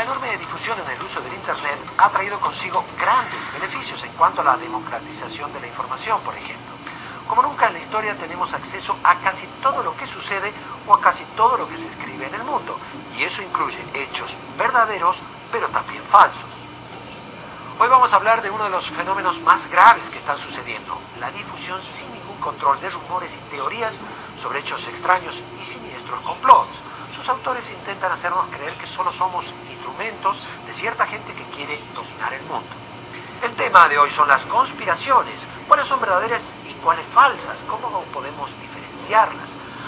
enorme difusión en el uso del Internet ha traído consigo grandes beneficios en cuanto a la democratización de la información, por ejemplo. Como nunca en la historia tenemos acceso a casi todo lo que sucede o a casi todo lo que se escribe en el mundo, y eso incluye hechos verdaderos, pero también falsos. Hoy vamos a hablar de uno de los fenómenos más graves que están sucediendo, la difusión sin ningún control de rumores y teorías sobre hechos extraños y siniestros complots. Sus autores intentan hacernos creer que solo somos instrumentos de cierta gente que quiere dominar el mundo. El tema de hoy son las conspiraciones. ¿Cuáles son verdaderas y cuáles falsas? ¿Cómo podemos diferenciarlas?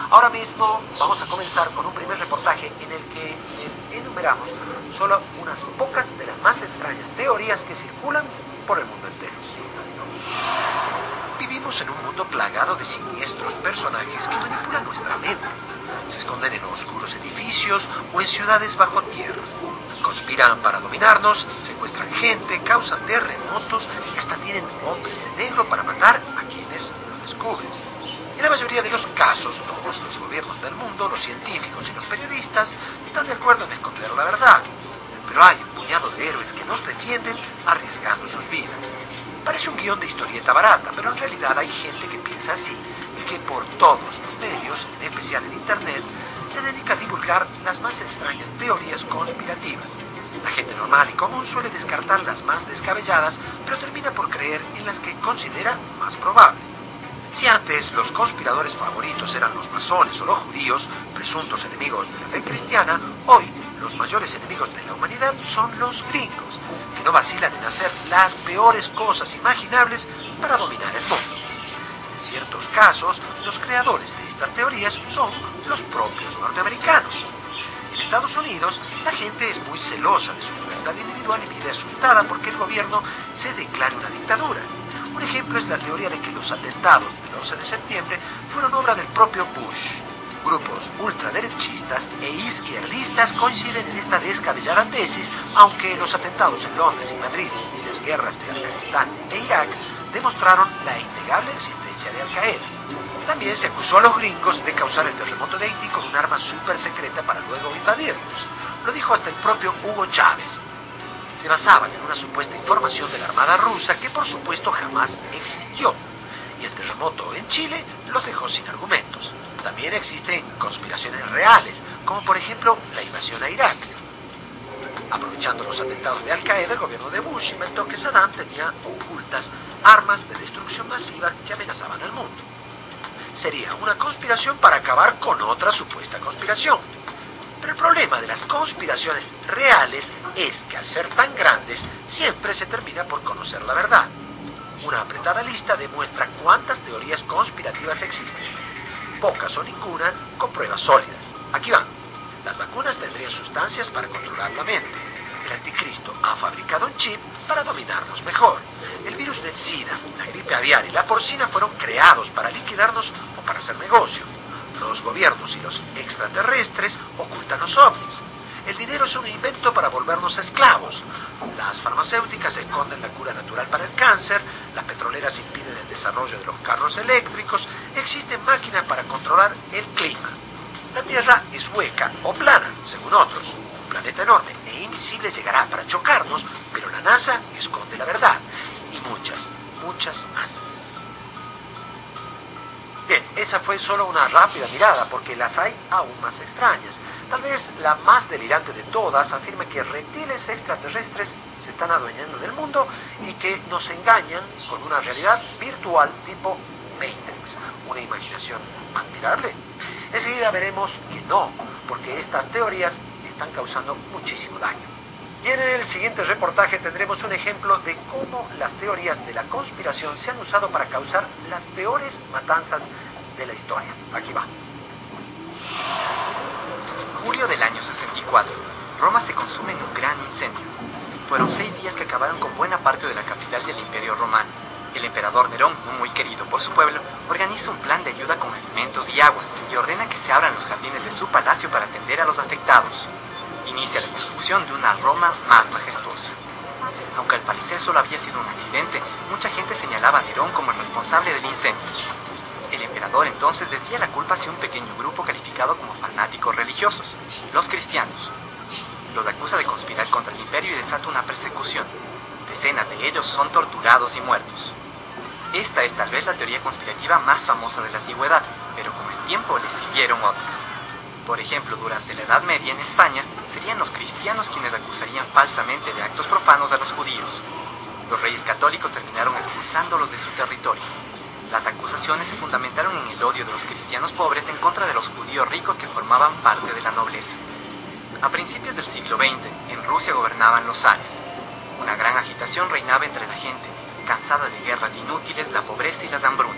Ahora mismo vamos a comenzar con un primer reportaje en el que les enumeramos solo unas pocas de las más extrañas teorías que circulan por el mundo entero. Vivimos en un mundo plagado de siniestros personajes que manipulan nuestra mente. Se esconden en oscuros edificios o en ciudades bajo tierra. Conspiran para dominarnos, secuestran gente, causan terremotos y hasta tienen hombres de negro para matar a quienes lo descubren. En la mayoría de los casos, todos los gobiernos del mundo, los científicos y los periodistas están de acuerdo en esconder la verdad. Pero hay un puñado de héroes que nos defienden arriesgando sus vidas. Parece un guión de historieta barata, pero en realidad hay gente que piensa así y que por todos los medios, en especial en Internet, se dedica a divulgar las más extrañas teorías conspirativas. La gente normal y común suele descartar las más descabelladas, pero termina por creer en las que considera más probables. Si antes los conspiradores favoritos eran los masones o los judíos, presuntos enemigos de la fe cristiana, hoy los mayores enemigos de la humanidad son los gringos, que no vacilan en hacer las peores cosas imaginables para dominar el mundo. En ciertos casos, los creadores de estas teorías son los propios norteamericanos. En Estados Unidos, la gente es muy celosa de su libertad individual y vive asustada porque el gobierno se declara una dictadura. Un ejemplo es la teoría de que los atentados del 11 de septiembre fueron obra del propio Bush. Grupos ultraderechistas e izquierdistas coinciden en esta descabellada tesis, aunque los atentados en Londres y Madrid y las guerras de Afganistán e Irak demostraron la innegable existencia de Al-Qaeda. También se acusó a los gringos de causar el terremoto de Haití con un arma súper secreta para luego invadirlos. Lo dijo hasta el propio Hugo Chávez. Se basaban en una supuesta información de la Armada rusa que por supuesto jamás existió. Y el terremoto en Chile los dejó sin argumentos. También existen conspiraciones reales, como por ejemplo la invasión a Irak. Aprovechando los atentados de Al-Qaeda, el gobierno de Bush inventó que Saddam tenía ocultas armas de destrucción masiva que amenazaban al mundo. Sería una conspiración para acabar con otra supuesta conspiración. Pero el problema de las conspiraciones reales es que al ser tan grandes, siempre se termina por conocer la verdad. Una apretada lista demuestra cuántas teorías conspirativas existen. Pocas o ninguna con pruebas sólidas. Aquí van. Las vacunas tendrían sustancias para controlar la mente. El anticristo ha fabricado un chip para dominarnos mejor. El virus del SIDA, la gripe aviar y la porcina fueron creados para liquidarnos o para hacer negocio. Los gobiernos y los extraterrestres ocultan los ovnis. El dinero es un invento para volvernos esclavos. Las farmacéuticas esconden la cura natural para el cáncer, las petroleras impiden el desarrollo de los carros eléctricos, existen máquinas para controlar el clima. La Tierra es hueca o plana, según otros. Un planeta enorme e invisible llegará para chocarnos, pero la NASA esconde la verdad. Y muchas, muchas más. Bien, esa fue solo una rápida mirada, porque las hay aún más extrañas. Tal vez la más delirante de todas afirma que reptiles extraterrestres se están adueñando del mundo y que nos engañan con una realidad virtual tipo Matrix. Una imaginación admirable. Enseguida veremos que no, porque estas teorías están causando muchísimo daño. Y en el siguiente reportaje tendremos un ejemplo de cómo las teorías de la conspiración se han usado para causar las peores matanzas de la historia. Aquí va. Julio del año 64. Roma se consume en un gran incendio. Fueron 6 días que acabaron con buena parte de la capital del Imperio Romano. El emperador Nerón, muy querido por su pueblo, organiza un plan de ayuda con alimentos y agua y ordena que se abran los jardines de su palacio para atender a los afectados. Inicia la construcción de una Roma más majestuosa. Aunque al parecer solo había sido un accidente, mucha gente señalaba a Nerón como el responsable del incendio. El emperador entonces desvía la culpa hacia un pequeño grupo calificado como fanáticos religiosos, los cristianos. Los acusa de conspirar contra el imperio y desata una persecución. Decenas de ellos son torturados y muertos. Esta es tal vez la teoría conspirativa más famosa de la antigüedad, pero con el tiempo le siguieron otras. Por ejemplo, durante la Edad Media en España, serían los cristianos quienes acusarían falsamente de actos profanos a los judíos. Los reyes católicos terminaron expulsándolos de su territorio. Las acusaciones se fundamentaron en el odio de los cristianos pobres en contra de los judíos ricos que formaban parte de la nobleza. A principios del siglo XX, en Rusia gobernaban los zares. Una gran agitación reinaba entre la gente, cansada de guerras inútiles, la pobreza y las hambrunas.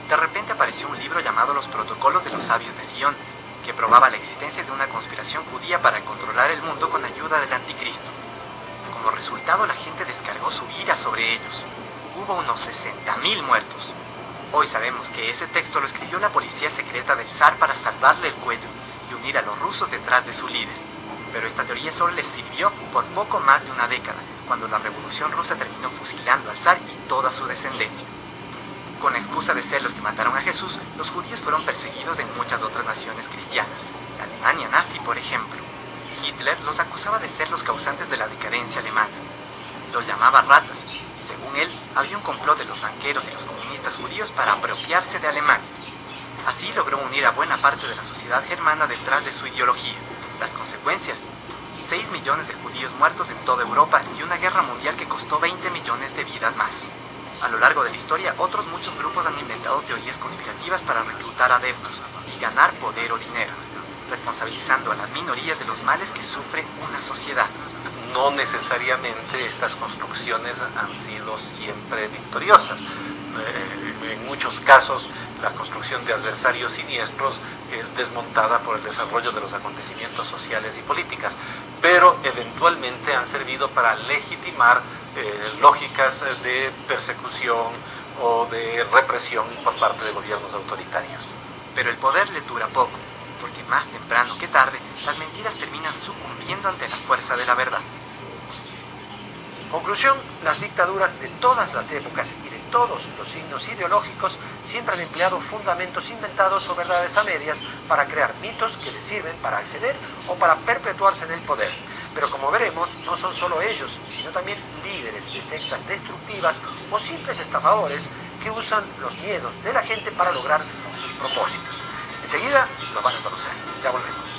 De repente apareció un libro llamado Los Protocolos de los Sabios de Sion, que probaba la existencia de una conspiración judía para controlar el mundo con ayuda del anticristo. Como resultado, la gente descargó su ira sobre ellos. Hubo unos 60.000 muertos. Hoy sabemos que ese texto lo escribió la policía secreta del zar para salvarle el cuello y unir a los rusos detrás de su líder. Pero esta teoría solo les sirvió por poco más de una década, cuando la Revolución Rusa terminó fusilando al zar y toda su descendencia. Con la excusa de ser los que mataron a Jesús, los judíos fueron perseguidos en muchas otras naciones cristianas. La Alemania nazi, por ejemplo. Hitler los acusaba de ser los causantes de la decadencia alemana. Los llamaba ratas, y según él, había un complot de los banqueros y los comunistas judíos para apropiarse de Alemania. Así logró unir a buena parte de la sociedad germana detrás de su ideología. Las consecuencias: 6 millones de judíos muertos en toda Europa y una guerra mundial que costó 20 millones de vidas más. A lo largo de la historia, otros muchos grupos han inventado teorías conspirativas para reclutar adeptos y ganar poder o dinero, responsabilizando a las minorías de los males que sufre una sociedad. No necesariamente estas construcciones han sido siempre victoriosas. En muchos casos, la construcción de adversarios siniestros es desmontada por el desarrollo de los acontecimientos sociales y políticas, pero eventualmente han servido para legitimar lógicas de persecución o de represión por parte de gobiernos autoritarios. Pero el poder le dura poco, porque más temprano que tarde, las mentiras terminan sucumbiendo ante la fuerza de la verdad. Conclusión: las dictaduras de todas las épocas y de todos los signos ideológicos siempre han empleado fundamentos inventados o verdades a medias para crear mitos que les sirven para acceder o para perpetuarse en el poder. Pero como veremos, no son solo ellos, sino también líderes de sectas destructivas o simples estafadores que usan los miedos de la gente para lograr sus propósitos. Enseguida lo van a conocer. Ya volvemos.